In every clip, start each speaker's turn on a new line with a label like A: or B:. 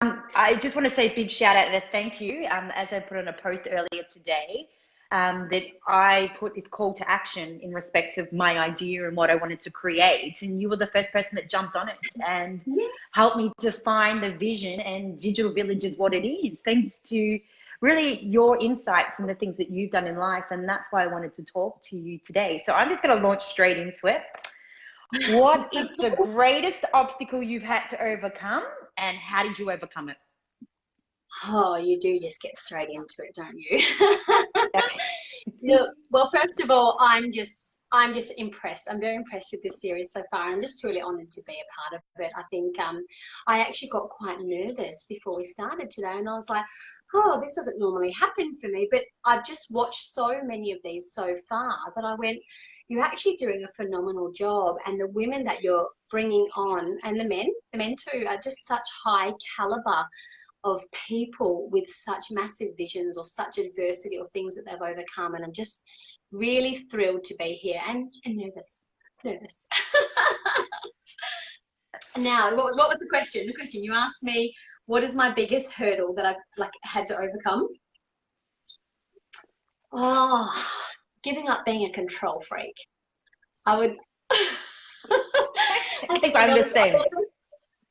A: I just want to say a big shout out and a thank you. As I put on a post earlier today, that I put this call to action in respects of my idea and what I wanted to create. And you were the first person that jumped on it and
B: Yeah.
A: helped me define the vision, and Digital Village is what it is, thanks to really your insights and the things that you've done in life. And that's why I wanted to talk to you today. So I'm just going to launch straight into it. What is the greatest obstacle you've had to overcome, and how did you overcome it?
B: Oh, you do just get straight into it, don't you? Look, well, first of all, I'm just impressed. I'm very impressed with this series so far. I'm just truly honoured to be a part of it. I think I actually got quite nervous before we started today, and I was like, oh, this doesn't normally happen for me. But I've just watched so many of these so far that I went, you're actually doing a phenomenal job, and the women that you're bringing on, and the men too, are just such high caliber of people with such massive visions or such adversity or things that they've overcome. And I'm just really thrilled to be here and nervous. Now, what was the question? The question you asked me, what is my biggest hurdle that I've had to overcome? Oh, giving up being a control freak. I would. I
A: Because
B: think
A: I'm
B: I
A: the
B: would.
A: same.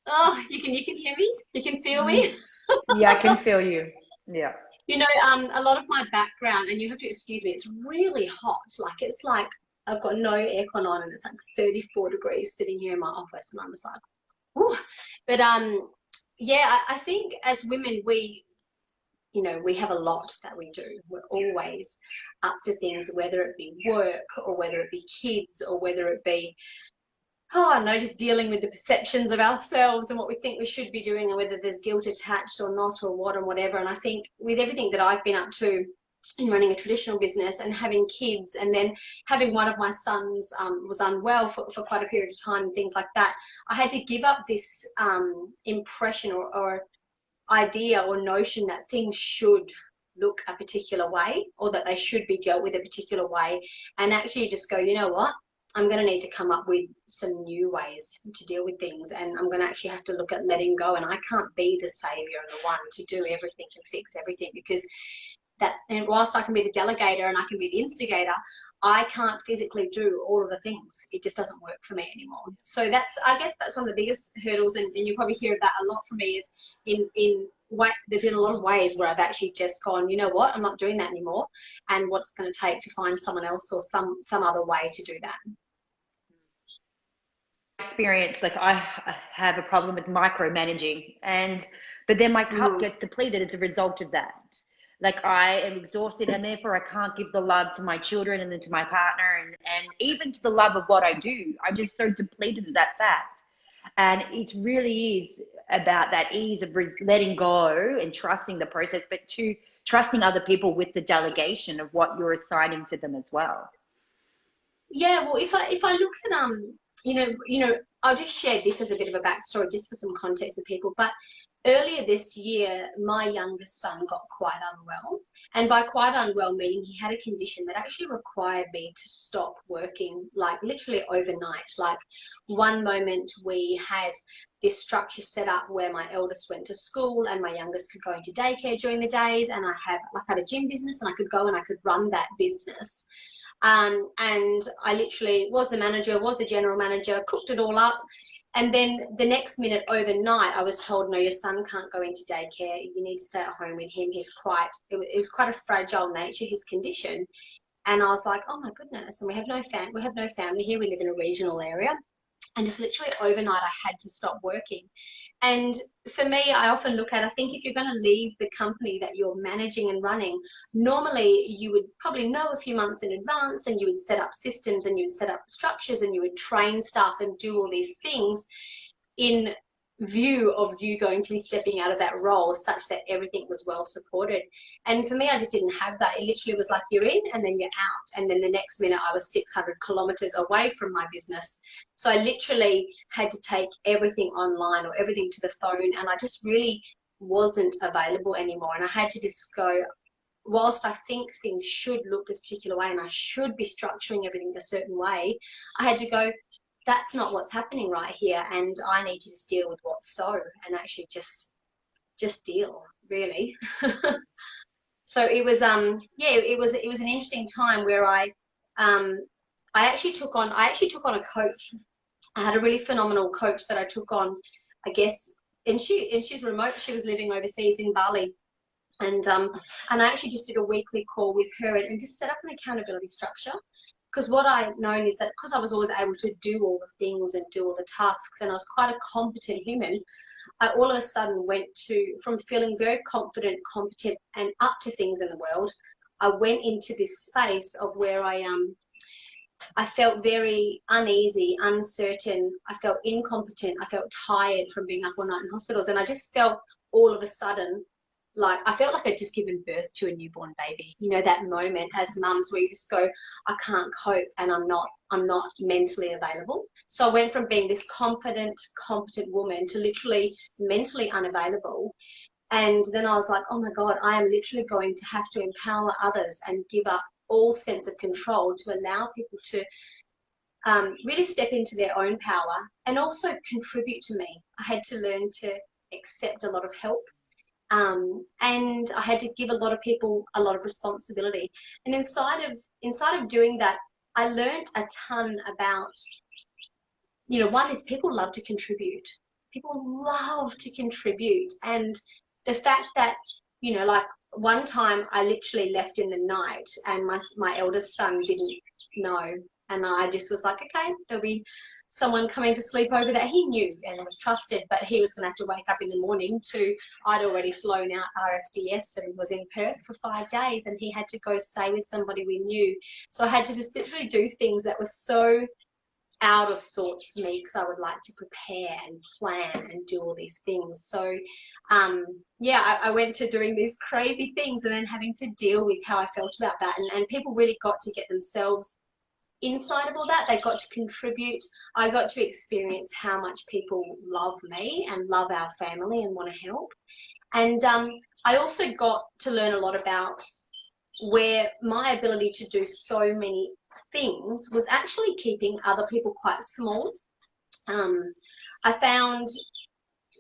B: Oh, you can hear me. You can feel
A: Mm.
B: me.
A: Yeah, I can feel you. Yeah.
B: You know, a lot of my background, and you have to excuse me, it's really hot. It's like I've got no aircon on, and it's like 34 degrees sitting here in my office, and I'm just like, ooh. But yeah, I think as women, we have a lot that we do. We're always up to things, whether it be work or whether it be kids or whether it be no, just dealing with the perceptions of ourselves and what we think we should be doing, and whether there's guilt attached or not, or what and whatever. And I think with everything that I've been up to in running a traditional business and having kids, and then having one of my sons was unwell for quite a period of time and things like that, I had to give up this impression or idea or notion that things should look a particular way, or that they should be dealt with a particular way, and actually just go, you know what? I'm going to need to come up with some new ways to deal with things, and I'm going to actually have to look at letting go. And I can't be the savior and the one to do everything and fix everything, because and whilst I can be the delegator and I can be the instigator, I can't physically do all of the things. It just doesn't work for me anymore. So I guess that's one of the biggest hurdles, and you probably hear that a lot from me, is there's been a lot of ways where I've actually just gone, you know what, I'm not doing that anymore, and what's going to take to find someone else or some other way to do that.
A: Experience, like I have a problem with micromanaging, but then my cup gets depleted as a result of that. Like I am exhausted, and therefore I can't give the love to my children and then to my partner, and even to the love of what I do. I'm just so depleted of that fact. And it really is about that ease of letting go and trusting the process, but to trusting other people with the delegation of what you're assigning to them as well.
B: Yeah, well, if I look at I'll just share this as a bit of a backstory, just for some context with people. But earlier this year, my youngest son got quite unwell, and by quite unwell meaning he had a condition that actually required me to stop working, like literally overnight. Like one moment we had this structure set up where my eldest went to school and my youngest could go into daycare during the days, and I had a gym business, and I could go and I could run that business. And I literally was the manager, was the general manager, cooked it all up. And then the next minute, overnight, I was told, no, your son can't go into daycare. You need to stay at home with him. It was quite a fragile nature, his condition. And I was like, oh my goodness. And we have no family here. We live in a regional area. And just literally overnight, I had to stop working. And for me, I think if you're going to leave the company that you're managing and running, normally you would probably know a few months in advance, and you would set up systems and you would set up structures and you would train staff and do all these things in view of you going to be stepping out of that role, such that everything was well supported. And for me, I just didn't have that. It literally was like, you're in and then you're out. And then the next minute I was 600 kilometers away from my business. So I literally had to take everything online or everything to the phone, and I just really wasn't available anymore. And I had to just go, whilst I think things should look this particular way and I should be structuring everything a certain way, I had to go, that's not what's happening right here, and I need to just deal with what's so, and actually just just deal, really. So it was yeah, it was an interesting time where I actually took on a coach. I had a really phenomenal coach that I took on, I guess, and she's remote. She was living overseas in Bali, and I actually just did a weekly call with her and just set up an accountability structure. Because what I've known is that because I was always able to do all the things and do all the tasks, and I was quite a competent human, I all of a sudden went from feeling very confident, competent, and up to things in the world, I went into this space of where I felt very uneasy, uncertain. I felt incompetent. I felt tired from being up all night in hospitals. And I just felt all of a sudden like I felt like I'd just given birth to a newborn baby. You know, that moment as mums where you just go, I can't cope and I'm not mentally available. So I went from being this confident, competent woman to literally mentally unavailable. And then I was like, oh my God, I am literally going to have to empower others and give up all sense of control to allow people to really step into their own power and also contribute to me. I had to learn to accept a lot of help. And I had to give a lot of people a lot of responsibility. And inside of doing that, I learned a ton about, you know, one is people love to contribute. People love to contribute. And the fact that, you know, like one time I literally left in the night and my eldest son didn't know. And I just was like, okay, there'll be someone coming to sleep over that he knew and was trusted, but he was going to have to wake up in the morning I'd already flown out RFDS and was in Perth for 5 days, and he had to go stay with somebody we knew. So I had to just literally do things that were so out of sorts for me because I would like to prepare and plan and do all these things. So yeah, I went to doing these crazy things and then having to deal with how I felt about that. And people really got to get themselves inside of all that. They got to contribute. I got to experience how much people love me and love our family and want to help. And I also got to learn a lot about where my ability to do so many things was actually keeping other people quite small. I found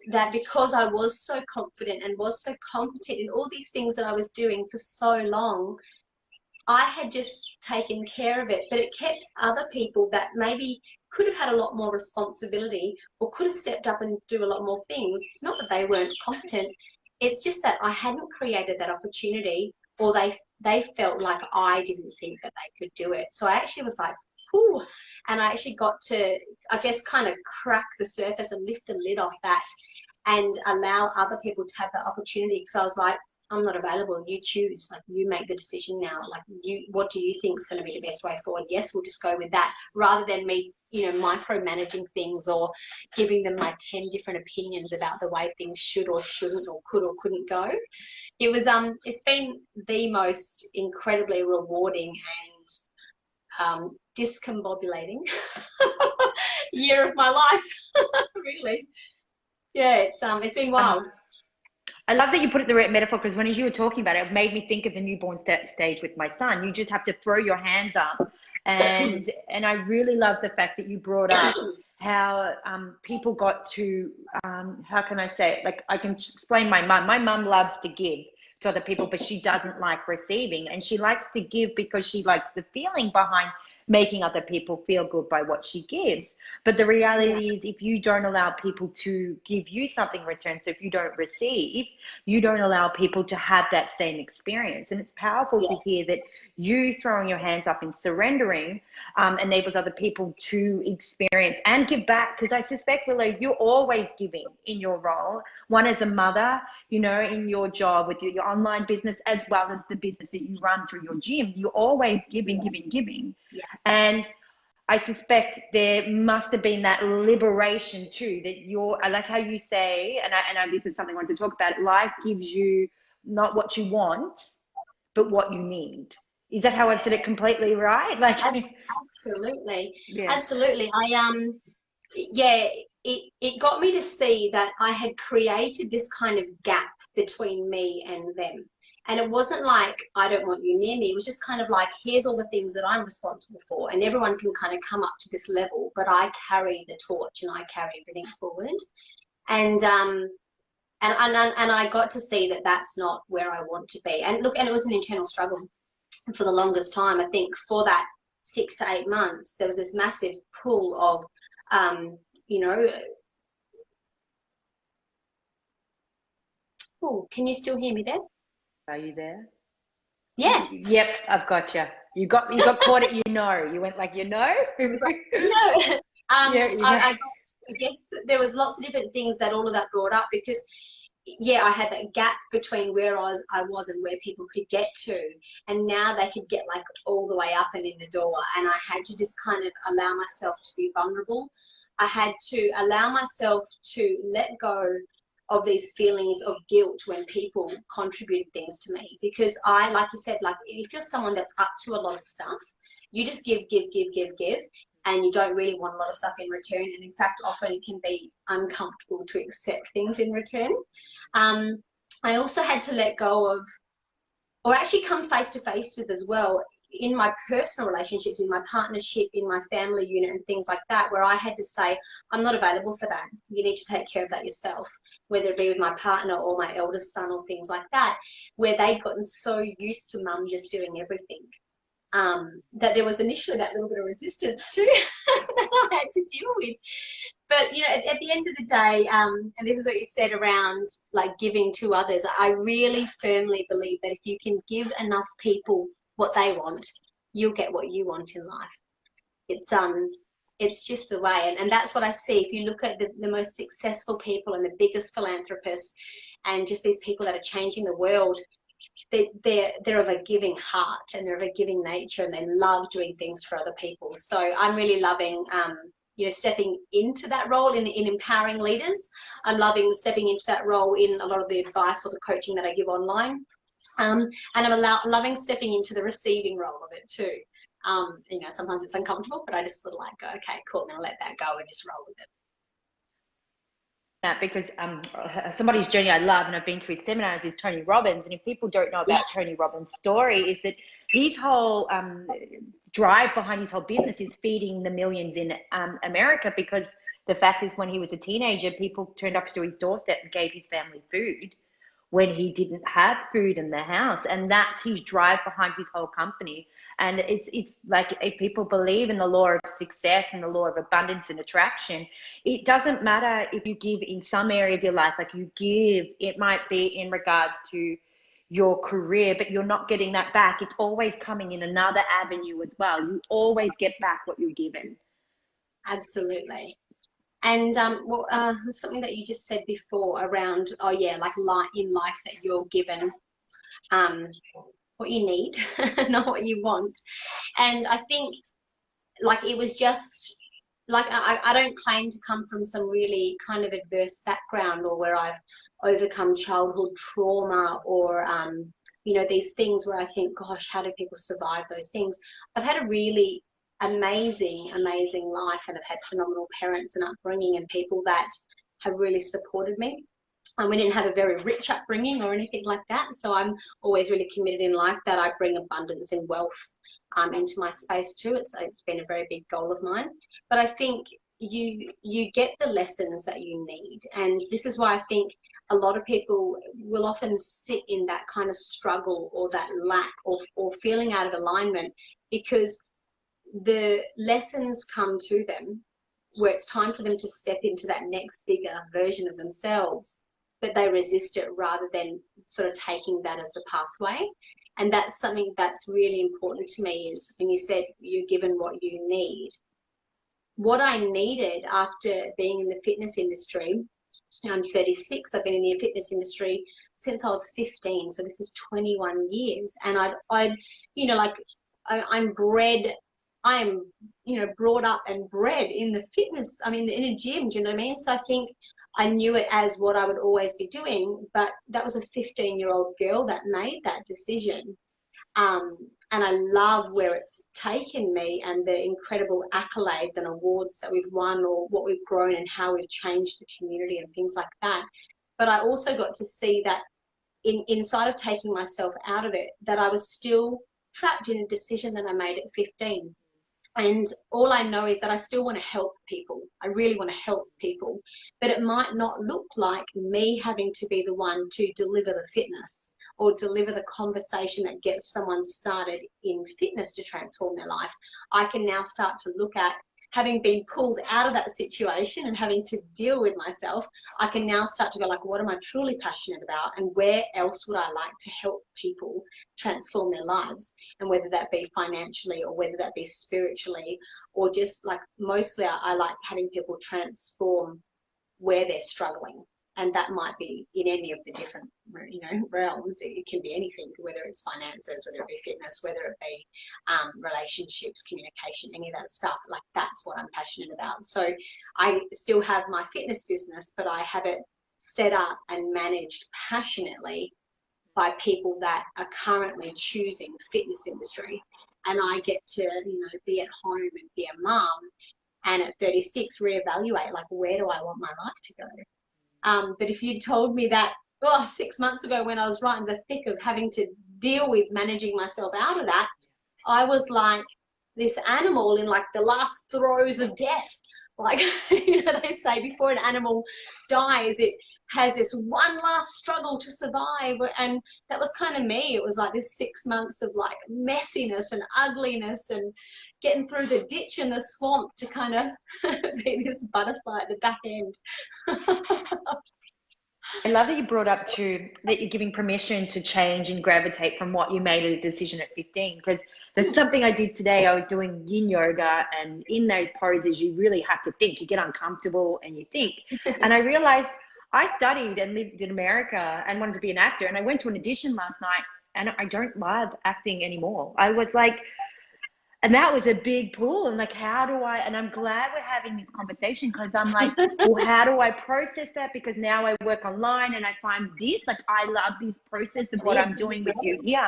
B: that because I was so confident and was so competent in all these things that I was doing for so long, I had just taken care of it, but it kept other people that maybe could have had a lot more responsibility or could have stepped up and do a lot more things. Not that they weren't competent. It's just that I hadn't created that opportunity, or they felt like I didn't think that they could do it. So I actually was like, ooh, and I actually got to, I guess, kind of crack the surface and lift the lid off that and allow other people to have that opportunity. Because I was like, I'm not available. You choose. Like, you make the decision now. Like, what do you think is going to be the best way forward? Yes, we'll just go with that, rather than me, you know, micromanaging things or giving them my 10 different opinions about the way things should or shouldn't or could or couldn't go. It was it's been the most incredibly rewarding and discombobulating year of my life. Really. Yeah, it's been wild.
A: I love that you put it the right metaphor, because when you were talking about it, it made me think of the newborn stage with my son. You just have to throw your hands up. And I really love the fact that you brought up how people got to, how can I say it? Like, I can explain my mum. My mum loves to give to other people, but she doesn't like receiving. And she likes to give because she likes the feeling behind making other people feel good by what she gives. But the reality is, if you don't allow people to give you something in return, so if you don't receive, you don't allow people to have that same experience. And it's powerful to hear that you throwing your hands up and surrendering enables other people to experience and give back. Because I suspect, Willow, you're always giving in your role, one as a mother, you know, in your job with your online business, as well as the business that you run through your gym. You're always giving. And I suspect there must have been that liberation too, that you're, I like how you say, and I this is something I want to talk about, life gives you not what you want, but what you need. Is that how I've said it completely right? Like,
B: absolutely. Absolutely. It got me to see that I had created this kind of gap between me and them. And it wasn't like, I don't want you near me. It was just kind of like, here's all the things that I'm responsible for. And everyone can kind of come up to this level, but I carry the torch and I carry everything forward. And And I got to see that that's not where I want to be. And look, and it was an internal struggle for the longest time. I think for that 6 to 8 months, there was this massive pull of, you know, oh, can you still hear me there?
A: Are you there?
B: Yes.
A: Yep, I've got you. You got caught at You went like
B: No. I guess there was lots of different things that all of that brought up because, yeah, I had that gap between where I was and where people could get to, and now they could get like all the way up and in the door, and I had to just kind of allow myself to be vulnerable. I had to allow myself to let go of these feelings of guilt when people contribute things to me, because I, like you said, like if you're someone that's up to a lot of stuff, you just give, and you don't really want a lot of stuff in return. And in fact, often it can be uncomfortable to accept things in return. I also had to let go of, or actually come face to face with as well, in my personal relationships, in my partnership, in my family unit and things like that, where I had to say, I'm not available for that. You need to take care of that yourself, whether it be with my partner or my eldest son or things like that, where they'd gotten so used to mum just doing everything. That there was initially that little bit of resistance too that I had to deal with. But, you know, at the end of the day, and this is what you said around like giving to others, I really firmly believe that if you can give enough people what they want, you'll get what you want in life. It's just the way. And that's what I see. If you look at the most successful people and the biggest philanthropists and just these people that are changing the world, they're of a giving heart and they're of a giving nature, and they love doing things for other people. So I'm really loving you know, stepping into that role in empowering leaders. I'm loving stepping into that role in a lot of the advice or the coaching that I give online. And I'm loving stepping into the receiving role of it too. You know, sometimes it's uncomfortable, but I just sort of like go, okay, cool, and I'll let that go and just roll with it.
A: That because somebody's journey I love and I've been to his seminars is Tony Robbins. And if people don't know about Tony Robbins' story, is that his whole drive behind his whole business is feeding the millions in America, because the fact is when he was a teenager, people turned up to his doorstep and gave his family food when he didn't have food in the house. And that's his drive behind his whole company. And it's like, if people believe in the law of success and the law of abundance and attraction, it doesn't matter if you give in some area of your life, like you give, it might be in regards to your career, but you're not getting that back. It's always coming in another avenue as well. You always get back what you're given.
B: Absolutely. And something that you just said before around, oh yeah, like in life that you're given what you need, not what you want. And I think like it was just like I don't claim to come from some really kind of adverse background, or where I've overcome childhood trauma, or you know, these things where I think, gosh, how do people survive those things? I've had a really amazing life, and I've had phenomenal parents and upbringing and people that have really supported me. And we didn't have a very rich upbringing or anything like that, so I'm always really committed in life that I bring abundance and wealth into my space too. It's been a very big goal of mine. But I think you get the lessons that you need, and this is why I think a lot of people will often sit in that kind of struggle or that lack or feeling out of alignment, because the lessons come to them where it's time for them to step into that next bigger version of themselves, but they resist it rather than sort of taking that as the pathway. And that's something that's really important to me, is when you said you're given what you need. What I needed after being in the fitness industry, I'm 36, I've been in the fitness industry since I was 15, so this is 21 years. And I'd you know, like I'm bred, I am, you know, brought up and bred in the fitness, I mean, in a gym, do you know what I mean? So I think I knew it as what I would always be doing, but that was a 15-year-old girl that made that decision. And I love where it's taken me and the incredible accolades and awards that we've won, or what we've grown and how we've changed the community and things like that. But I also got to see that inside of taking myself out of it, that I was still trapped in a decision that I made at 15. And all I know is that I still want to help people. I really want to help people, but it might not look like me having to be the one to deliver the fitness or deliver the conversation that gets someone started in fitness to transform their life. I can now start to look at, having been pulled out of that situation and having to deal with myself, I can now start to go like, what am I truly passionate about, and where else would I like to help people transform their lives? And whether that be financially or whether that be spiritually, or just like, mostly I like having people transform where they're struggling. And that might be in any of the different, you know, realms. It can be anything, whether it's finances, whether it be fitness, whether it be relationships, communication, any of that stuff. Like, that's what I'm passionate about. So I still have my fitness business, but I have it set up and managed passionately by people that are currently choosing the fitness industry. And I get to, you know, be at home and be a mum, and at 36 reevaluate, like, where do I want my life to go? But if you'd told me that 6 months ago, when I was right in the thick of having to deal with managing myself out of that, I was like this animal in like the last throes of death. Like, you know, they say before an animal dies, it has this one last struggle to survive. And that was kind of me. It was like this 6 months of like messiness and ugliness and getting through the ditch and the swamp to kind of be this butterfly at the back end.
A: I love that you brought up too that you're giving permission to change and gravitate from what you made a decision at 15. Because there's something I did today. I was doing yin yoga, and in those poses, you really have to think. You get uncomfortable and you think. And I realized I studied and lived in America and wanted to be an actor. And I went to an audition last night, and I don't love acting anymore. I was like, and that was a big pull. And like, how do I, and I'm glad we're having this conversation, because I'm like, well, how do I process that? Because now I work online and I find this, like, I love this process of what I'm doing with you here.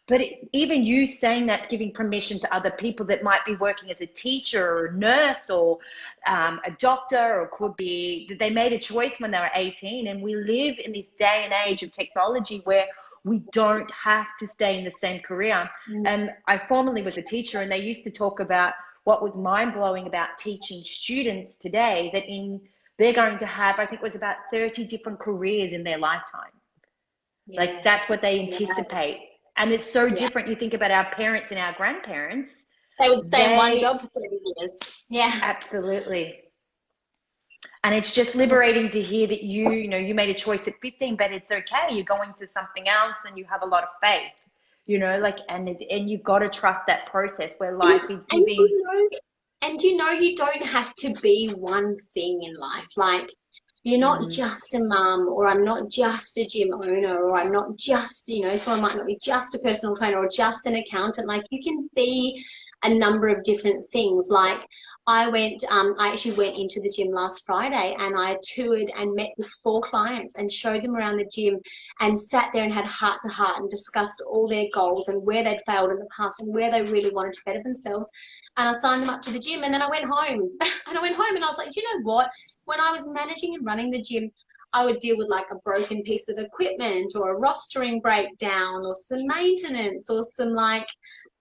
A: But even you saying that's giving permission to other people that might be working as a teacher or a nurse or a doctor, or could be that they made a choice when they were 18. And we live in this day and age of technology where we don't have to stay in the same career. And I formerly was a teacher, and they used to talk about what was mind-blowing about teaching students today, that they're going to have, I think it was about 30 different careers in their lifetime. Yeah. Like, that's what they anticipate. Yeah. And it's so different. You think about our parents and our grandparents.
B: They would stay in one job for 30 years. Yeah.
A: Absolutely. And it's just liberating to hear that you know, you made a choice at 15, but it's okay. You're going to something else and you have a lot of faith, you know, like, and you've got to trust that process where life is giving.
B: And you know, you don't have to be one thing in life. Like, you're not just a mum, or I'm not just a gym owner, or I'm not just, you know, someone might not be just a personal trainer or just an accountant. Like, you can be a number of different things. Like, I actually went into the gym last Friday, and I toured and met with 4 clients and showed them around the gym and sat there and had heart to heart and discussed all their goals and where they'd failed in the past and where they really wanted to better themselves. And I signed them up to the gym, and then I went home. And I was like, you know what? When I was managing and running the gym, I would deal with like a broken piece of equipment or a rostering breakdown or some maintenance or some like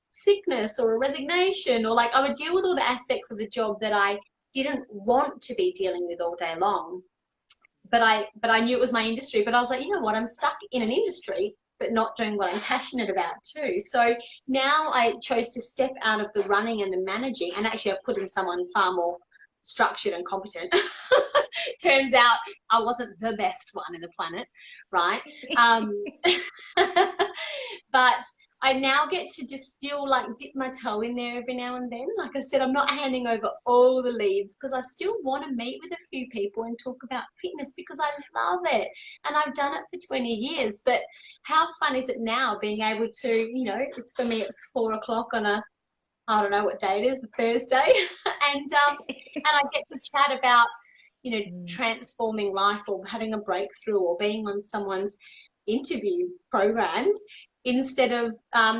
B: sickness or a resignation, or like, I would deal with all the aspects of the job that I didn't want to be dealing with all day long. But I knew it was my industry. But I was like, you know what? I'm stuck in an industry, but not doing what I'm passionate about too. So now I chose to step out of the running and the managing, and actually I put in someone far more structured and competent. Turns out I wasn't the best one in the planet, right? But I now get to just still like dip my toe in there every now and then. Like I said, I'm not handing over all the leads, because I still want to meet with a few people and talk about fitness, because I love it. And I've done it for 20 years. But how fun is it now being able to, you know, for me, it's 4 o'clock on I don't know what day it is, a Thursday. and I get to chat about, you know, transforming life, or having a breakthrough, or being on someone's interview program, instead of,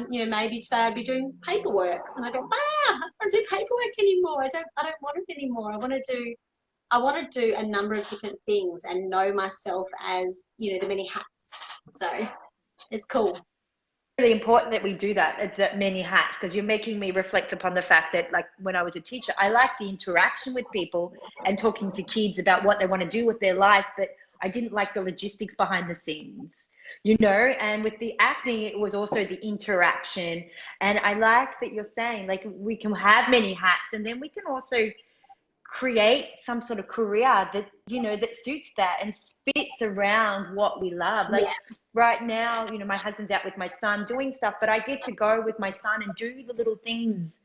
B: you know, maybe today I'd be doing paperwork, and I go, I don't do paperwork anymore. I don't want it anymore. I want to do a number of different things and know myself as, you know, the many hats. So it's cool.
A: really important that we do that. It's that many hats, because you're making me reflect upon the fact that, like, when I was a teacher, I liked the interaction with people and talking to kids about what they want to do with their life, but I didn't like the logistics behind the scenes, you know. And with the acting, it was also the interaction. And I like that you're saying, like, we can have many hats, and then we can also create some sort of career that, you know, that suits that and fits around what we love. Like,
B: Yeah,
A: right now, you know, my husband's out with my son doing stuff, but I get to go with my son and do the little things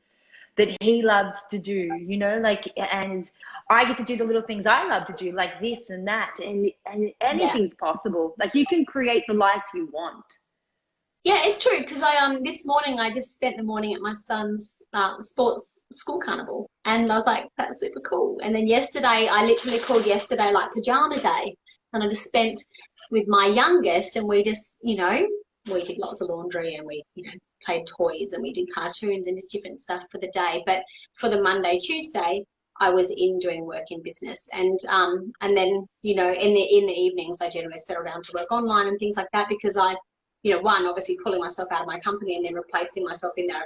A: that he loves to do, you know, like, and I get to do the little things I love to do, like this and that, and
B: yeah.
A: anything's possible. Like, you can create the life you want.
B: Yeah, it's true because I this morning I just spent the morning at my son's sports school carnival, and I was like, that's super cool. And then yesterday, I literally called yesterday like pajama day, and I just spent with my youngest, and we just, you know, we did lots of laundry, and we, you know, played toys, and we did cartoons and just different stuff for the day. But for the Monday, Tuesday, I was in doing work in business, and then, you know, in the evenings I generally settle down to work online and things like that, because I, you know, one, obviously pulling myself out of my company and then replacing myself in there,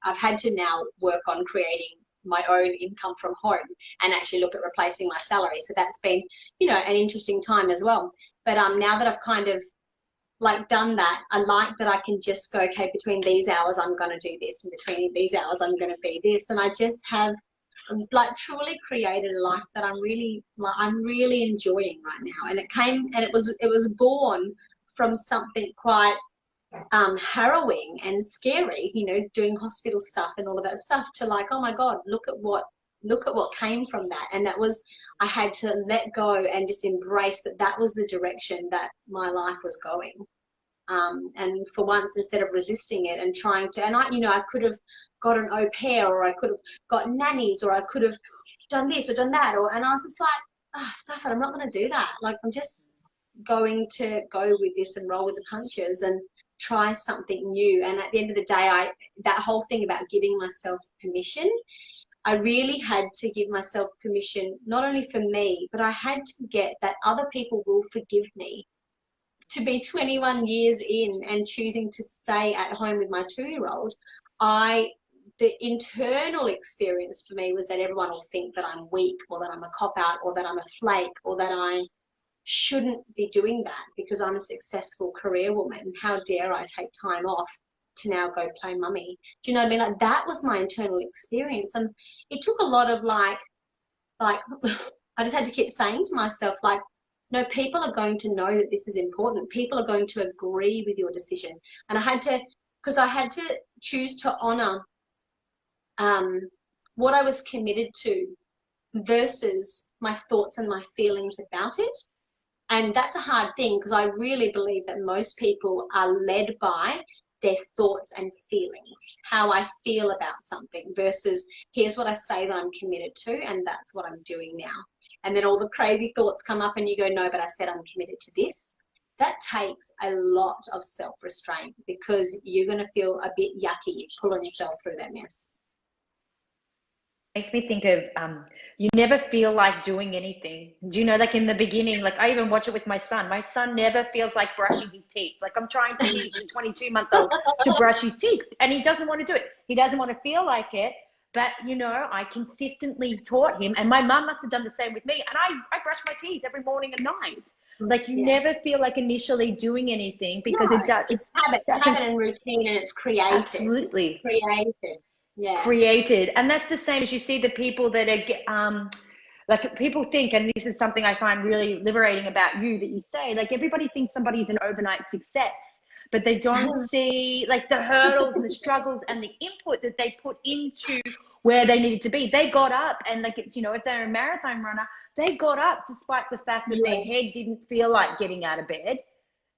B: I've had to now work on creating my own income from home and actually look at replacing my salary. So that's been, you know, an interesting time as well. But now that I've kind of like done that, I like that I can just go, okay, between these hours I'm going to do this, and between these hours I'm going to be this, and I just have like truly created a life that I'm really enjoying right now. And it was born from something quite harrowing and scary, you know, doing hospital stuff and all of that stuff, to like, oh my God, look at what came from that. And that was, I had to let go and just embrace that that was the direction that my life was going. And for once, instead of resisting it and trying to, and I, you know, I could have got an au pair, or I could have got nannies, or I could have done this or done that, and I was just like, stuff it, I'm not going to do that. Like, I'm just going to go with this and roll with the punches and try something new. And at the end of the day, that whole thing about giving myself permission, I really had to give myself permission, not only for me, but I had to get that other people will forgive me. To be 21 years in and choosing to stay at home with my 2-year-old, the internal experience for me was that everyone will think that I'm weak, or that I'm a cop-out, or that I'm a flake, or that I shouldn't be doing that because I'm a successful career woman. How dare I take time off to now go play mummy? Do you know what I mean? Like, that was my internal experience. And it took a lot of like I just had to keep saying to myself, like, no, people are going to know that this is important. People are going to agree with your decision. And I had to, because I had to choose to honor what I was committed to versus my thoughts and my feelings about it. And that's a hard thing, because I really believe that most people are led by their thoughts and feelings, how I feel about something, versus here's what I say that I'm committed to, and that's what I'm doing now. And then all the crazy thoughts come up and you go, no, but I said I'm committed to this. That takes a lot of self-restraint, because you're going to feel a bit yucky pulling yourself through that mess.
A: Makes me think of you never feel like doing anything. Do you know, like in the beginning, like I even watch it with my son. My son never feels like brushing his teeth. Like, I'm trying to teach a 22-month-old to brush his teeth, and he doesn't want to do it. He doesn't want to feel like it. But, you know, I consistently taught him, and my mum must have done the same with me. And I brush my teeth every morning and night. Like, you never feel like initially doing anything, because
B: no, it's habit and routine, and it's created.
A: Absolutely.
B: Created. Yeah.
A: Created. And that's the same as you see the people that are like, people think, and this is something I find really liberating about you, that you say, like, everybody thinks somebody's an overnight success, but they don't see like the hurdles and the struggles and the input that they put into where they needed to be. They got up, and like, it's, you know, if they're a marathon runner, they got up despite the fact that their head didn't feel like getting out of bed.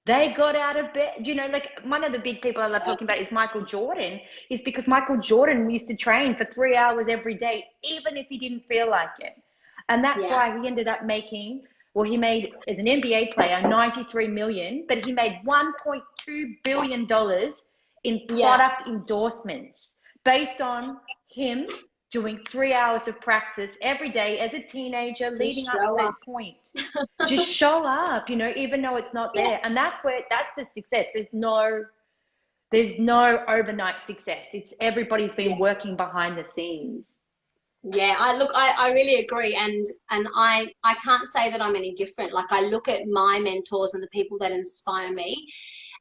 A: They got out of bed. You know, like, one of the big people I love talking about is Michael Jordan, is because Michael Jordan used to train for 3 hours every day, even if he didn't feel like it. And that's why he ended up making, well, he made, as an NBA player, $93 million, but he made $1.2 billion in product endorsements based on him doing 3 hours of practice every day as a teenager, leading up to that point. Just show up, you know, even though it's not there. And that's the success. There's no overnight success. It's everybody's been working behind the scenes.
B: Yeah, I really agree, and I can't say that I'm any different. Like, I look at my mentors and the people that inspire me,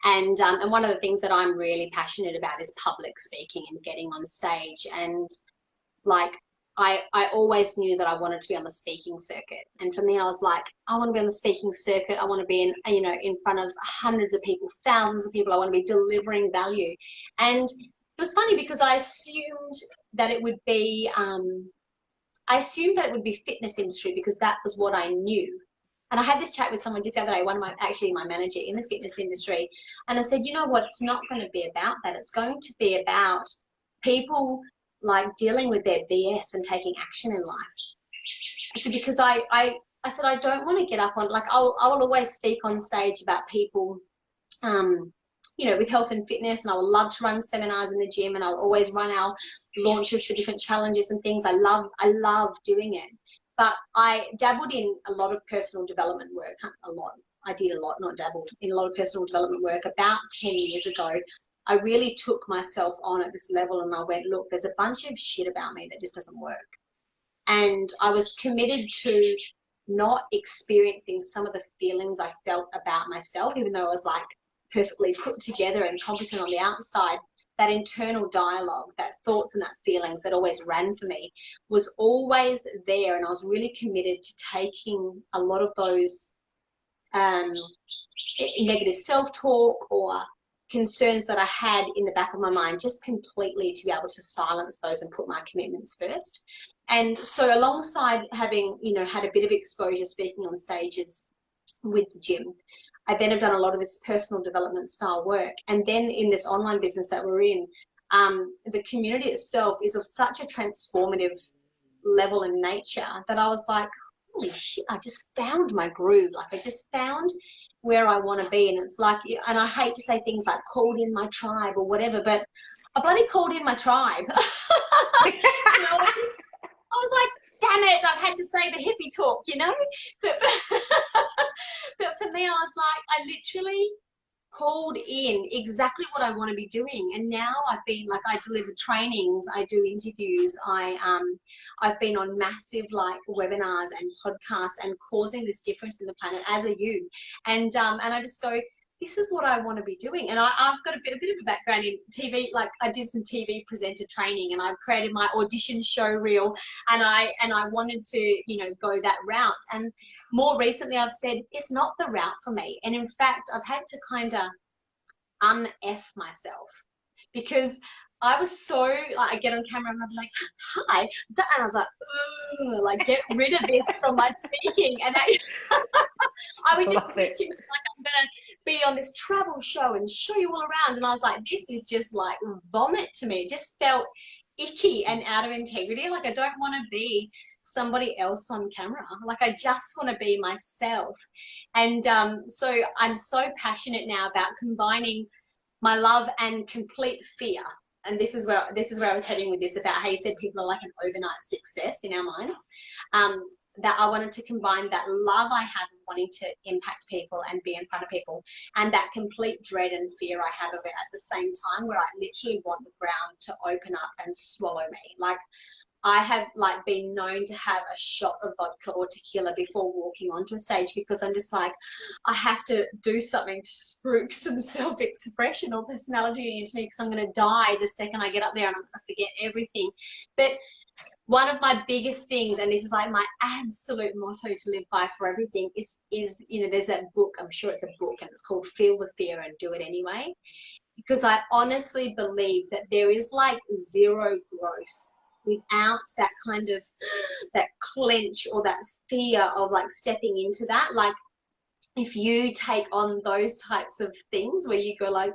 B: and one of the things that I'm really passionate about is public speaking and getting on stage. And like, I always knew that I wanted to be on the speaking circuit, and for me, I was like, I want to be on the speaking circuit. I want to be in, you know, in front of hundreds of people, thousands of people. I want to be delivering value. And it was funny because I assumed that it would be fitness industry, because that was what I knew. And I had this chat with someone just the other day, actually my manager in the fitness industry, and I said, you know what, it's not going to be about that. It's going to be about people like dealing with their BS and taking action in life. I said, because I said, I don't want to get up on, like, I will always speak on stage about people, you know, with health and fitness, and I would love to run seminars in the gym, and I'll always run our launches for different challenges and things. I love doing it. But I dabbled in a lot of personal development work, a lot. I did a lot, not dabbled, in a lot of personal development work. About 10 years ago, I really took myself on at this level, and I went, look, there's a bunch of shit about me that just doesn't work. And I was committed to not experiencing some of the feelings I felt about myself, even though I was like perfectly put together and competent on the outside. That internal dialogue, that thoughts and that feelings that always ran for me was always there. And I was really committed to taking a lot of those negative self-talk or concerns that I had in the back of my mind, just completely to be able to silence those and put my commitments first. And so alongside having, you know, had a bit of exposure speaking on stages with the gym, I then have done a lot of this personal development style work. And then in this online business that we're in, the community itself is of such a transformative level in nature that I was like, holy shit, I just found my groove. Like, I just found where I want to be. And it's like, and I hate to say things like called in my tribe or whatever, but I bloody called in my tribe. You know, I was like, damn it, I've had to say the hippie talk, you know? But but for me, I was like, I literally called in exactly what I want to be doing. And now I've been like, I deliver trainings, I do interviews, I've been on massive like webinars and podcasts and causing this difference in the planet, as are you. And I just go, this is what I want to be doing. And I've got a bit of a background in TV. Like, I did some TV presenter training, and I created my audition show reel, and I wanted to, you know, go that route. And more recently I've said, it's not the route for me. And in fact, I've had to kind of un-F myself, because I was so, like, I get on camera and I'm like, hi, and I was like, get rid of this from my speaking. And I would just switch into like, I'm gonna be on this travel show and show you all around. And I was like, this is just like vomit to me. It just felt icky and out of integrity. Like, I don't want to be somebody else on camera. Like, I just want to be myself. And so I'm so passionate now about combining my love and complete fear. And this is where I was heading with this, about how you said people are like an overnight success in our minds. That I wanted to combine that love I have of wanting to impact people and be in front of people, and that complete dread and fear I have of it at the same time, where I literally want the ground to open up and swallow me. Like, I have like been known to have a shot of vodka or tequila before walking onto a stage, because I'm just like, I have to do something to spruik some self-expression or personality into me, because I'm going to die the second I get up there, and I'm going to forget everything. But one of my biggest things, and this is like my absolute motto to live by for everything, is, you know, there's that book, I'm sure it's a book, and it's called Feel the Fear and Do It Anyway. Because I honestly believe that there is like zero growth without that kind of, that clench or that fear of like stepping into that. Like, if you take on those types of things where you go like,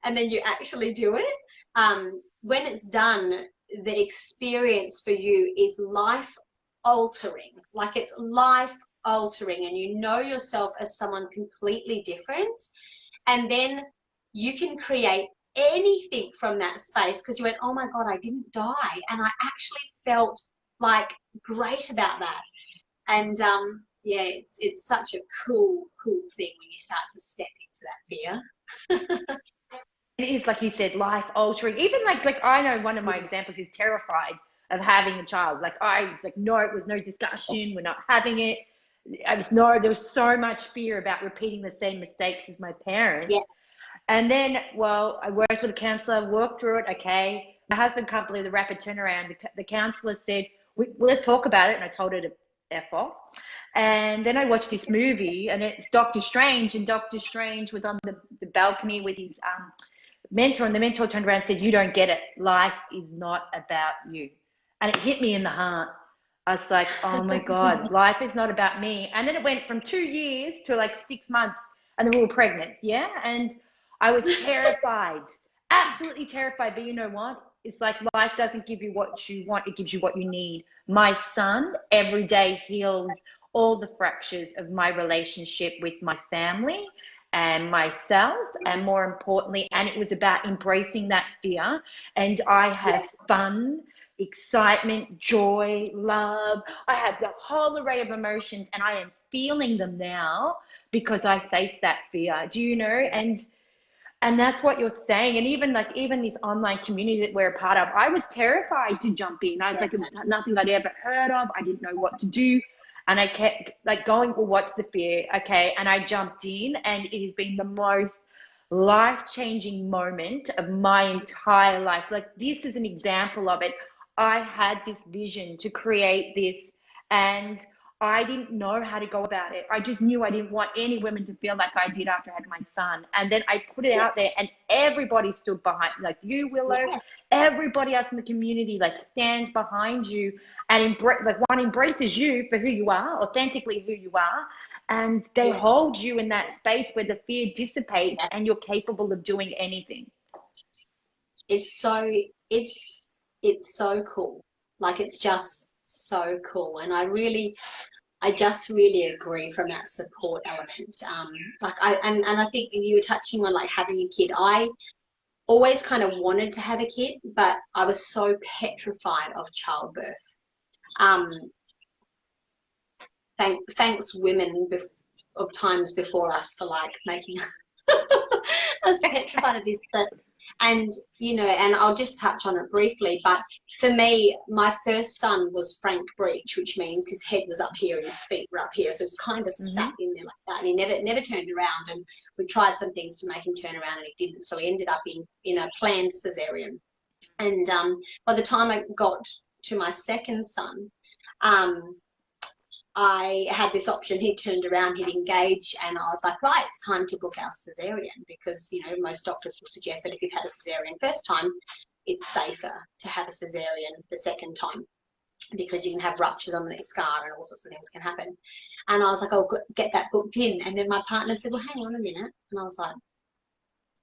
B: and then you actually do it, when it's done, the experience for you is life altering. Like, it's life altering, and you know yourself as someone completely different. And then you can create anything from that space, because you went, oh my God, I didn't die. And I actually felt like great about that. And yeah, it's such a cool thing when you start to step into that fear.
A: it is, like you said, life altering. Even like I know one of my examples is terrified of having a child. Like I was like, no, it was no discussion. We're not having it. There was so much fear about repeating the same mistakes as my parents.
B: Yeah.
A: And then, well, I worked with a counselor, worked through it. Okay. My husband can't believe the rapid turnaround. The counselor said, well, let's talk about it. And I told her to F off. And then I watched this movie, and it's Doctor Strange. And Doctor Strange was on the balcony with his mentor. And the mentor turned around and said, you don't get it. Life is not about you. And it hit me in the heart. I was like, oh my God, life is not about me. And then it went from 2 years to like 6 months, and then we were pregnant. Yeah. And I was terrified, absolutely terrified. But you know what? It's like life doesn't give you what you want, it gives you what you need. My son every day heals all the fractures of my relationship with my family and myself, and more importantly, and it was about embracing that fear. And I have fun, excitement, joy, love. I have the whole array of emotions, and I am feeling them now because I faced that fear. Do you know? And that's what you're saying. And even this online community that we're a part of, I was terrified to jump in. I was like, it was nothing I'd ever heard of. I didn't know what to do. And I kept like going, well, what's the fear? Okay. And I jumped in, and it has been the most life-changing moment of my entire life. Like, this is an example of it. I had this vision to create this, and I didn't know how to go about it. I just knew I didn't want any women to feel like I did after I had my son. And then I put it out there, and everybody stood behind, like you, Willow, everybody else in the community, like, stands behind you and one embraces you for who you are, authentically who you are. And they hold you in that space where the fear dissipates and you're capable of doing anything.
B: It's so cool. Like, it's just so cool. And I just really agree from that support element. I think you were touching on like having a kid. I always kind of wanted to have a kid, but I was so petrified of childbirth. Thanks women of times before us for like making us petrified of this. But and I'll just touch on it briefly, but for me, my first son was Frank Breach, which means his head was up here and his feet were up here, so it's kind of sat in there like that, and he never turned around. And we tried some things to make him turn around, and he didn't, so he ended up in a planned cesarean. And by the time I got to my second son, I had this option. He turned around, he'd engage, and I was like, right, it's time to book our cesarean, because, most doctors will suggest that if you've had a cesarean first time, it's safer to have a cesarean the second time, because you can have ruptures on the scar and all sorts of things can happen. And I was like, oh, get that booked in. And then my partner said, well, hang on a minute. And I was like,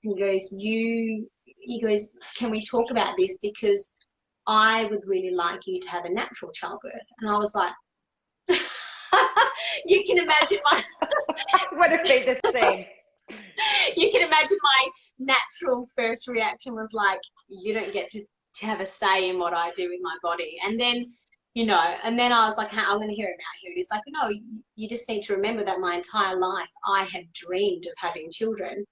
B: he goes, can we talk about this? Because I would really like you to have a natural childbirth. And I was like, you can imagine my
A: what if they the same?
B: You can imagine my natural first reaction was like, you don't get to have a say in what I do with my body. And then I was like, I'm going to hear it out here. He's like, no, you just need to remember that my entire life I have dreamed of having children,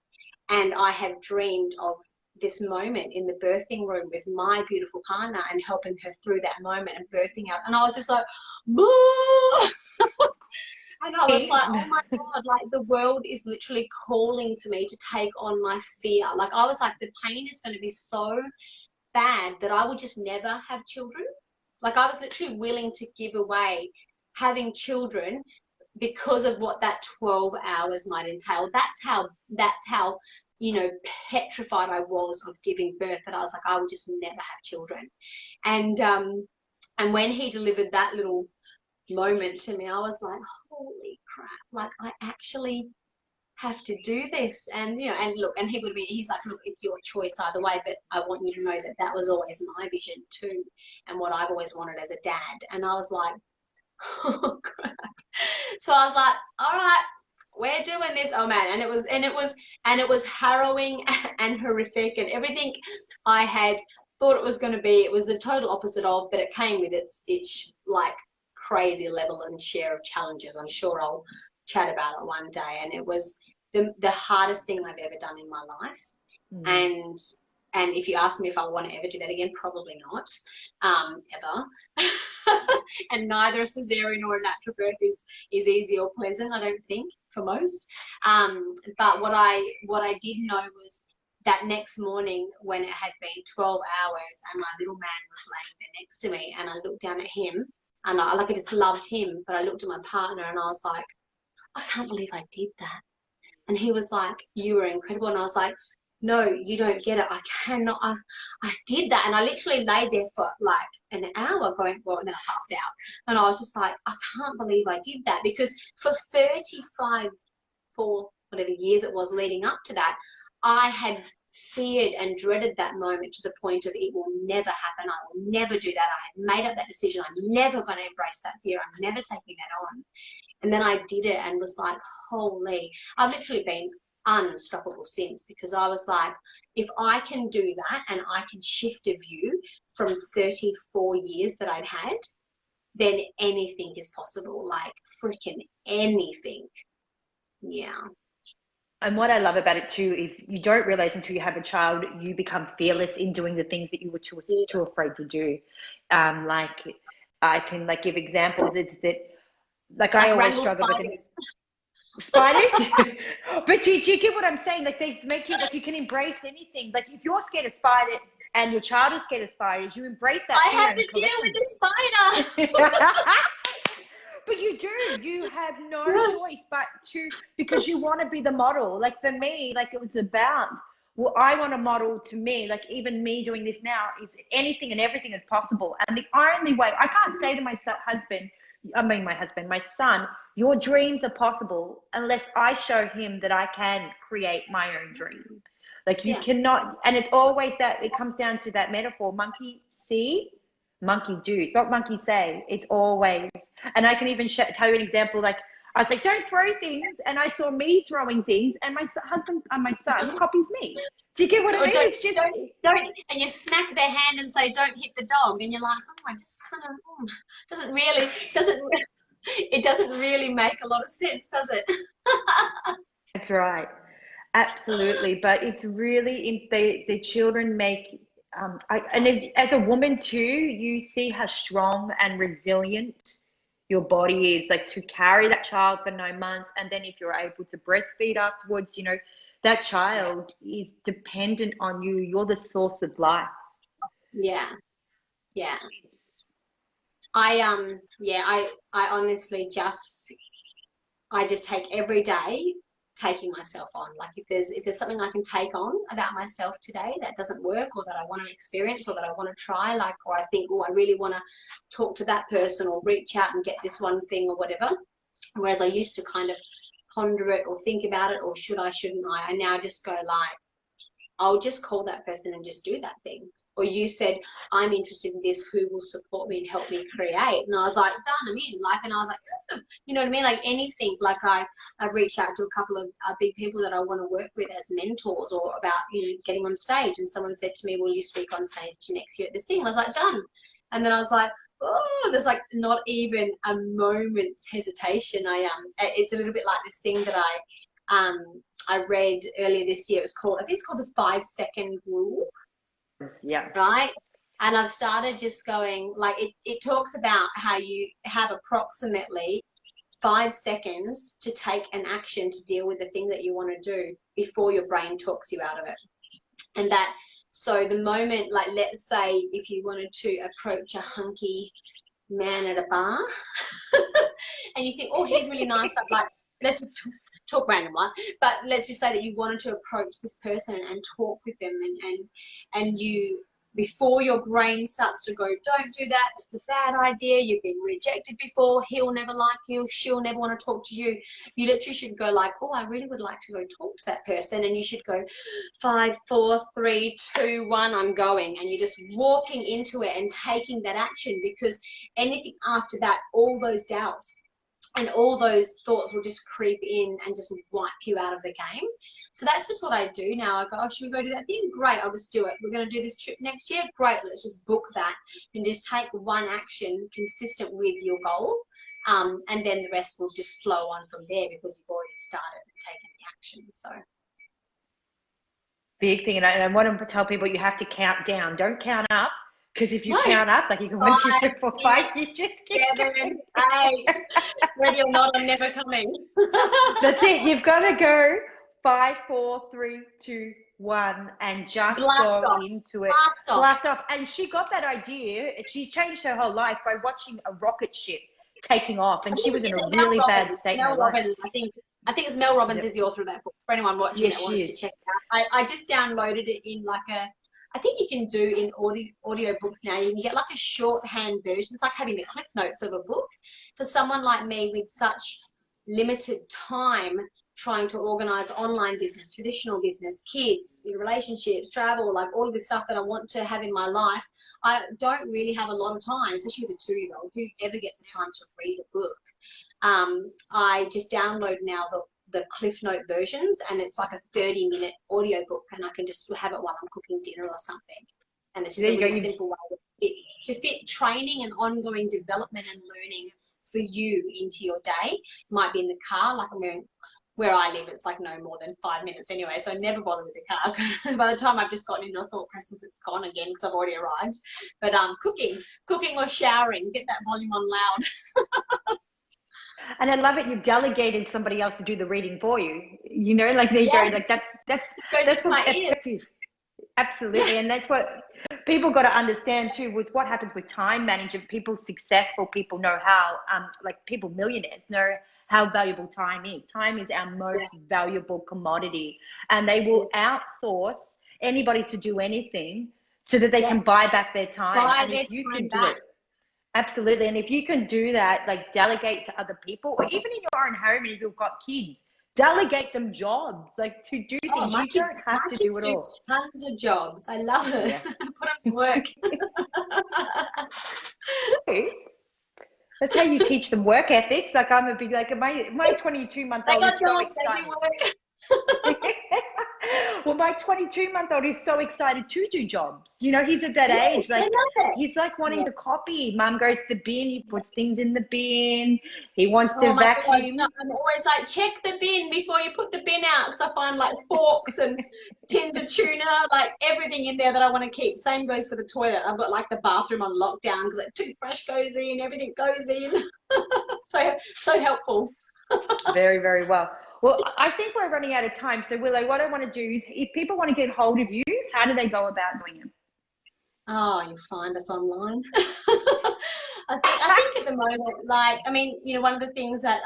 B: and I have dreamed of this moment in the birthing room with my beautiful partner and helping her through that moment and birthing out. And I was just like, boo! And I was like, oh my God, like the world is literally calling for me to take on my fear. Like, I was like, the pain is going to be so bad that I would just never have children. Like, I was literally willing to give away having children because of what that 12 hours might entail. That's how petrified I was of giving birth, that I was like, I would just never have children. And when he delivered that little moment to me, I was like, holy crap, like I actually have to do this. And look, and he's like, look, it's your choice either way, but I want you to know that was always my vision too, and what I've always wanted as a dad. And I was like, oh crap. So I was like, all right, we're doing this. Oh man. And it was harrowing and horrific, and everything I had thought it was going to be, it was the total opposite of, but it came with its like crazy level and share of challenges. I'm sure I'll chat about it one day. And it was the hardest thing I've ever done in my life. And if you ask me if I want to ever do that again, probably not, ever. And neither a cesarean or a natural birth is easy or pleasant, I don't think, for most. But what I did know was that next morning, when it had been 12 hours and my little man was laying there next to me, and I looked down at him, and I just loved him, but I looked at my partner and I was like, I can't believe I did that. And he was like, you were incredible. And I was like, no, you don't get it. I cannot. I did that. And I literally lay there for like an hour going, well, and then I passed out. And I was just like, I can't believe I did that. Because for 35, for whatever years it was leading up to that, I had feared and dreaded that moment to the point of it will never happen. I will never do that. I had made up that decision. I'm never going to embrace that fear. I'm never taking that on. And then I did it and was like, holy, I've literally been unstoppable since, because I was like, if I can do that and I can shift a view from 34 years that I'd had, then anything is possible, like freaking anything. Yeah.
A: And what I love about it too is you don't realize until you have a child, you become fearless in doing the things that you were too afraid to do. Like I can like give examples. It's that like I always struggle with spiders. But do you get what I'm saying? Like they make you like you can embrace anything. Like if you're scared of spiders and your child is scared of spiders, you embrace that.
B: I have to deal with the spider.
A: But you do. You have no choice but to, because you want to be the model. Like for me, like it was about, well, I want to model to me, like even me doing this now, is anything and everything is possible. And the only way, I can't say to my son, your dreams are possible unless I show him that I can create my own dream. Like you cannot, and it's always that, it comes down to that metaphor, monkey see, monkey do. It's not monkey say, it's always. And I can even tell you an example, like I was like, don't throw things, and I saw me throwing things, and my husband and my son copies me. Do you get what I mean? It's just
B: don't, and you smack their hand and say, don't hit the dog, and you're like, oh, I just kind of it doesn't really make a lot of sense, does it?
A: That's right, absolutely. But it's really the children make. As a woman too, you see how strong and resilient your body is, like to carry that child for 9 months, and then if you're able to breastfeed afterwards, you know, that child is dependent on you. You're the source of life.
B: Yeah. I honestly just take every day taking myself on. Like if there's something I can take on about myself today that doesn't work, or that I want to experience, or that I want to try, like, or I think, oh, I really want to talk to that person or reach out and get this one thing or whatever. Whereas I used to kind of ponder it or think about it, or shouldn't I now just go like, I'll just call that person and just do that thing. Or you said, I'm interested in this, who will support me and help me create? And I was like, done, I'm in. Like, and I was like, you know what I mean? Like anything. Like I've reached out to a couple of big people that I want to work with as mentors, or about, you know, getting on stage. And someone said to me, will you speak on stage next year at this thing? And I was like, done. And then I was like, oh, there's like not even a moment's hesitation. It's a little bit like this thing that I read earlier this year. I think it's called the 5-second rule.
A: Yeah.
B: Right. And I've started just going, like, it talks about how you have approximately 5 seconds to take an action to deal with the thing that you want to do before your brain talks you out of it. And that, so the moment, like, let's say if you wanted to approach a hunky man at a bar and you think, oh, he's really nice, I'm like, let's just talk random, right? But let's just say that you wanted to approach this person and talk with them, and you, before your brain starts to go, don't do that, it's a bad idea, you've been rejected before, he'll never like you, she'll never want to talk to you, you literally should go like, oh, I really would like to go talk to that person, and you should go 5, 4, 3, 2, 1, I'm going, and you're just walking into it and taking that action, because anything after that, all those doubts and all those thoughts will just creep in and just wipe you out of the game. So that's just what I do now. I go, oh, should we go do that thing? Great, I'll just do it. We're going to do this trip next year? Great, let's just book that and just take one action consistent with your goal. And then the rest will just flow on from there because you've already started and taken the action. So
A: big thing. And I want to tell people you have to count down. Don't count up. Because if you count up, like you can 1, 2, 3, 4, 5, you just keep
B: 7, 8. Ready or not, I'm never coming.
A: That's it. You've got to go 5, 4, 3, 2, 1, and just
B: Blast
A: go
B: off.
A: into it.
B: Blast off.
A: And she got that idea. She changed her whole life by watching a rocket ship taking off, and she was in a really bad state.
B: Mel Robbins, I think it's Mel Robbins is the author of that book. For anyone watching that wants to check it out, I just downloaded it in like I think you can do in audio books now. You can get like a shorthand version. It's like having the cliff notes of a book. For someone like me with such limited time trying to organize online business, traditional business, kids, relationships, travel, like all of the stuff that I want to have in my life, I don't really have a lot of time, especially with a 2-year-old. Who ever gets the time to read a book? I just download now the Cliff Note versions, and it's like a 30-minute audio book, and I can just have it while I'm cooking dinner or something. And it's just a really simple way to fit training and ongoing development and learning for you into your day. It might be in the car, like where I live, it's like no more than 5 minutes anyway, so I never bother with the car. By the time I've just gotten into a thought process, it's gone again because I've already arrived. But cooking or showering, get that volume on loud.
A: And I love it. You've delegated somebody else to do the reading for you. You know, like they go, like that's what effective. Absolutely, and that's what people got to understand too. With what happens with time management, people successful people know how, like people millionaires know how valuable time is. Time is our most valuable commodity, and they will outsource anybody to do anything so that they can buy back their time. And if you can do it. Absolutely. And if you can do that, like delegate to other people, or even in your own home, if you've got kids, delegate them jobs, like to do things. You don't have to do it all.
B: Tons of jobs. I love it. Yeah. Put them to work.
A: That's how you teach them work ethics. Like I'm a big, like my 22-month-old is so excited. Well, my 22-month-old is so excited to do jobs. You know, he's at that age. Like he's like wanting to copy. Mum goes to the bin. He puts things in the bin. He wants to vacuum.
B: God, I'm always like, check the bin before you put the bin out, because I find like forks and tins of tuna, like everything in there that I want to keep. Same goes for the toilet. I've got like the bathroom on lockdown because like toothbrush goes in, everything goes in. so helpful.
A: Very, very well. Well, I think we're running out of time. So, Willow, what I want to do is, if people want to get hold of you, how do they go about doing it?
B: Oh, you find us online. I think at the moment, like, I mean, you know, one of the things that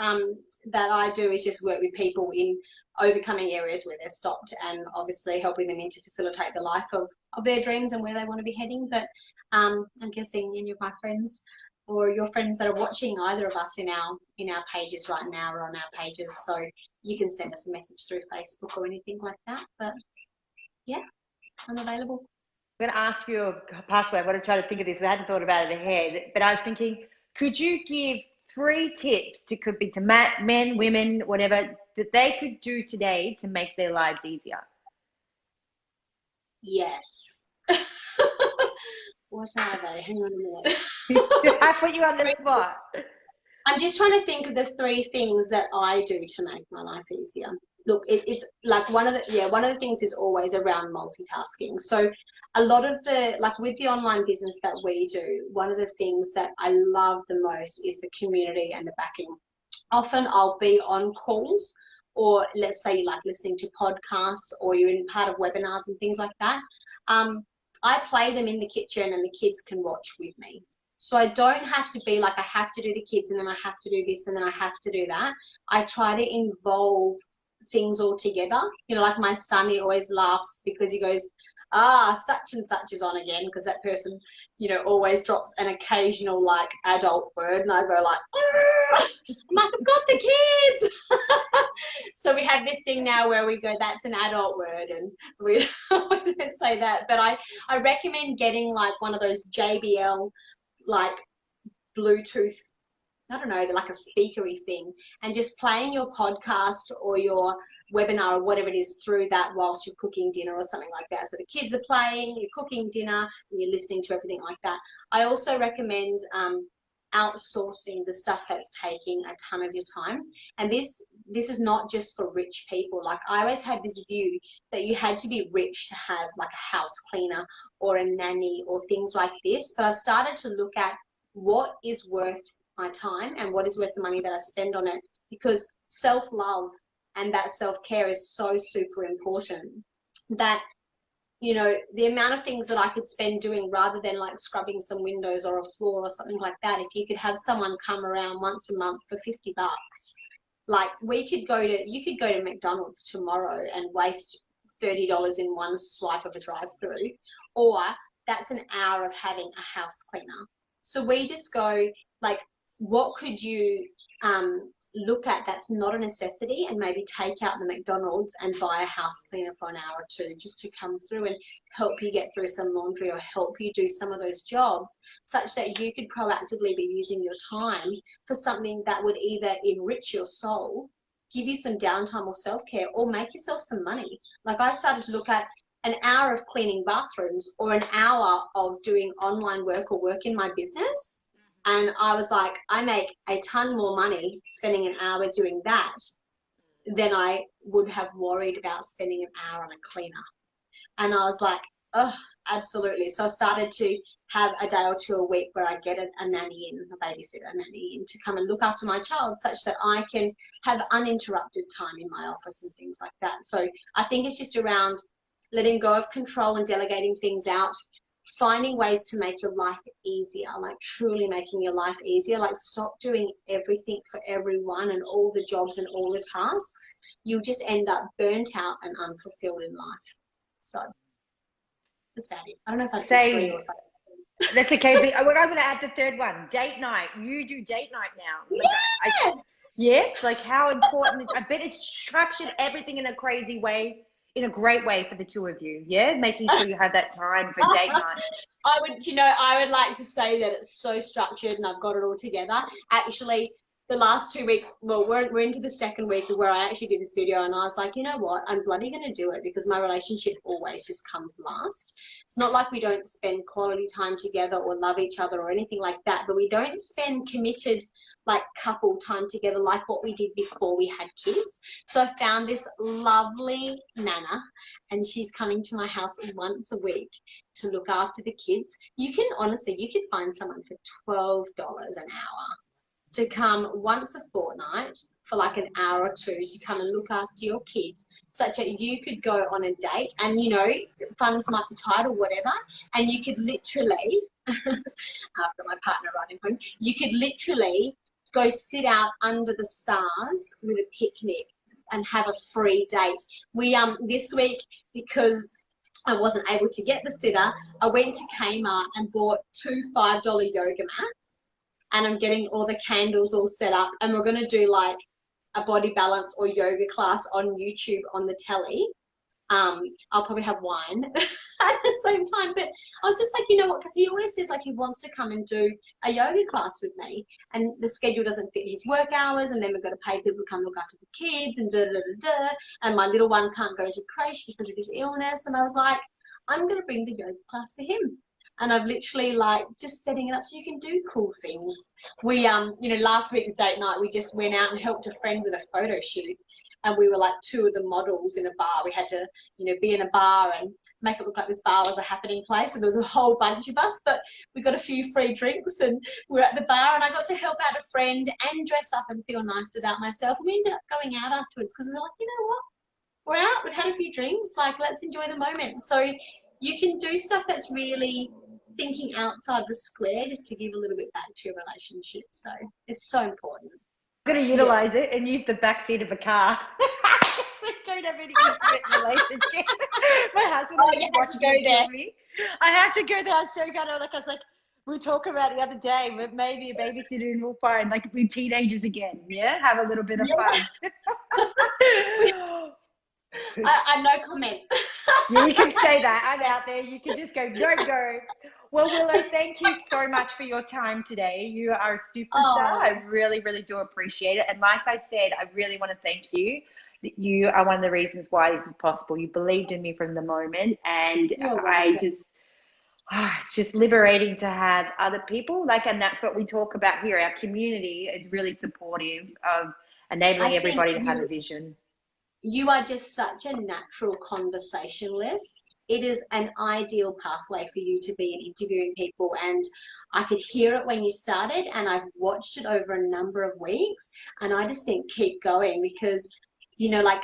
B: that I do is just work with people in overcoming areas where they're stopped, and obviously helping them to facilitate the life of their dreams and where they want to be heading. But I'm guessing any of my friends or your friends that are watching either of us in our pages right now or on our pages, so you can send us a message through Facebook or anything like that. But yeah, I'm available.
A: I'm going to ask you a password. I'm going to try to think of this. I hadn't thought about it ahead, but I was thinking, could you give 3 tips could be to men, women, whatever, that they could do today to make their lives easier?
B: Yes. What are they? Hang on a minute.
A: I put you on the spot.
B: I'm just trying to think of the 3 things that I do to make my life easier. Look, it's like one of the things is always around multitasking. So a lot of like with the online business that we do, one of the things that I love the most is the community and the backing. Often I'll be on calls, or let's say you like listening to podcasts, or you're in part of webinars and things like that. I play them in the kitchen and the kids can watch with me. So I don't have to be like, I have to do the kids and then I have to do this and then I have to do that. I try to involve things all together. You know, like my son, he always laughs because he goes, such and such is on again, because that person, you know, always drops an occasional like adult word, and I go like, I'm like, I've got the kids. So we have this thing now where we go, that's an adult word, and we don't say that. But I recommend getting like one of those JBL like Bluetooth I don't know, like a speakery thing, and just playing your podcast or your webinar or whatever it is through that whilst you're cooking dinner or something like that. So the kids are playing, you're cooking dinner, and you're listening to everything like that. I also recommend outsourcing the stuff that's taking a ton of your time. And this is not just for rich people. Like, I always had this view that you had to be rich to have like a house cleaner or a nanny or things like this. But I've started to look at what is worth my time and what is worth the money that I spend on it, because self-love and that self-care is so super important, that, you know, the amount of things that I could spend doing rather than like scrubbing some windows or a floor or something like that, if you could have someone come around once a month for $50, like you could go to McDonald's tomorrow and waste $30 in one swipe of a drive-through, or that's an hour of having a house cleaner. So we just go like, what could you look at that's not a necessity, and maybe take out the McDonald's and buy a house cleaner for an hour or two just to come through and help you get through some laundry or help you do some of those jobs, such that you could proactively be using your time for something that would either enrich your soul, give you some downtime or self-care, or make yourself some money. Like, I started to look at an hour of cleaning bathrooms or an hour of doing online work or work in my business. And I was like, I make a ton more money spending an hour doing that than I would have worried about spending an hour on a cleaner. And I was like, oh, absolutely. So I started to have a day or two a week where I get a nanny in, a babysitter, a nanny in, to come and look after my child, such that I can have uninterrupted time in my office and things like that. So I think it's just around letting go of control and delegating things out, finding ways to make your life easier, like truly making your life easier. Like, stop doing everything for everyone and all the jobs and all the tasks. You'll just end up burnt out and unfulfilled in life. So that's about it. I don't know if I did three or if I...
A: That's okay. But I'm going to add the third one, date night. You do date night now.
B: Yes!
A: Yes, like how important. I bet it's structured everything in a crazy way, in a great way for the two of you. Yeah, making sure you have that time for date night.
B: I would like to say that it's so structured and I've got it all together. Actually, the last 2 weeks, well, we're into the second week where I actually did this video, and I was like, you know what, I'm bloody going to do it, because my relationship always just comes last. It's not like we don't spend quality time together or love each other or anything like that, but we don't spend committed like couple time together like what we did before we had kids. So I found this lovely nana, and she's coming to my house once a week to look after the kids. You can find someone for $12 an hour to come once a fortnight for like an hour or two to come and look after your kids, such that you could go on a date and, you know, funds might be tight or whatever, and you could literally, after my partner riding home, you could literally go sit out under the stars with a picnic and have a free date. We, this week, because I wasn't able to get the sitter, I went to Kmart and bought 2 $5 yoga mats. And I'm getting all the candles all set up, and we're going to do like a body balance or yoga class on YouTube on the telly. I'll probably have wine at the same time, but I was just like, you know what, because he always says like he wants to come and do a yoga class with me, and the schedule doesn't fit his work hours, and then we've got to pay people to come look after the kids and and my little one can't go to creche because of his illness. And I was like, I'm going to bring the yoga class for him. And I've literally like just setting it up so you can do cool things. We, you know, last week's date night, we just went out and helped a friend with a photo shoot. And we were like 2 of the models in a bar. We had to, you know, be in a bar and make it look like this bar was a happening place. And there was a whole bunch of us, but we got a few free drinks and we were at the bar, and I got to help out a friend and dress up and feel nice about myself. And we ended up going out afterwards because we were like, you know what? We're out, we've had a few drinks, like let's enjoy the moment. So you can do stuff that's really thinking outside the square just to give a little bit back to your relationship. So it's so important.
A: I'm going to utilize it and use the back seat of a car. So don't have any intimate relationships. My husband
B: you have to go there.
A: Me. I have to go there. I'm so kind of like, I was like, we talk about the other day, but maybe a babysitter and we'll find like we're teenagers again. Yeah, have a little bit of fun.
B: I no comment.
A: Yeah, you can say that. I'm out there. You can just go, go. Well, Willow, thank you so much for your time today. You are a superstar. I
B: Oh,
A: really, really do appreciate it. And like I said, I really want to thank you. You are one of the reasons why this is possible. You believed in me from the moment, and
B: you're
A: I
B: welcome.
A: just, it's just liberating to have other people like, and that's what we talk about here. Our community is really supportive of
B: I
A: enabling
B: think
A: everybody to have a
B: you
A: vision.
B: you are just such a natural conversationalist. It is an ideal pathway for you to be in interviewing people. And I could hear it when you started, and I've watched it over a number of weeks. And I just think keep going because, like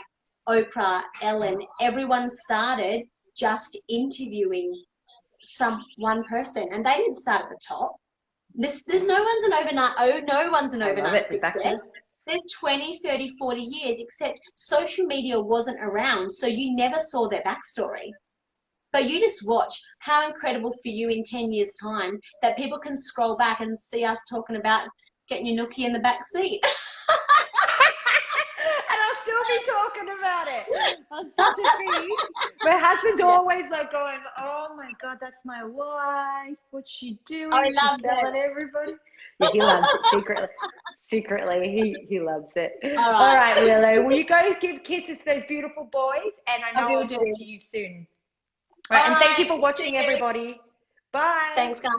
B: Oprah, Ellen, everyone started just interviewing one person, and they didn't start at the top. There's no one's an overnight, no one's an
A: I love
B: overnight
A: it. Exactly.
B: success. There's 20, 30, 40 years, except social media wasn't around, so you never saw their backstory. But you just watch how incredible for you in 10 years' time that people can scroll back and see us talking about getting your nookie in the back seat.
A: And I'll still be talking about it on such a feed. My husband's
B: Yeah,
A: always like going, "Oh my God, that's my wife. What's she
B: I
A: doing? She's
B: love
A: selling
B: it.
A: everybody." Yeah, he loves it secretly. Secretly, he loves it.
B: All
A: All
B: right,
A: right, Willow. Will you guys give kisses to those beautiful boys? And I
B: I
A: know
B: will
A: I'll
B: do.
A: talk to you soon. All right,
B: All
A: and thank you
B: right,
A: for
B: see
A: watching,
B: you.
A: everybody. Bye.
B: Thanks, guys.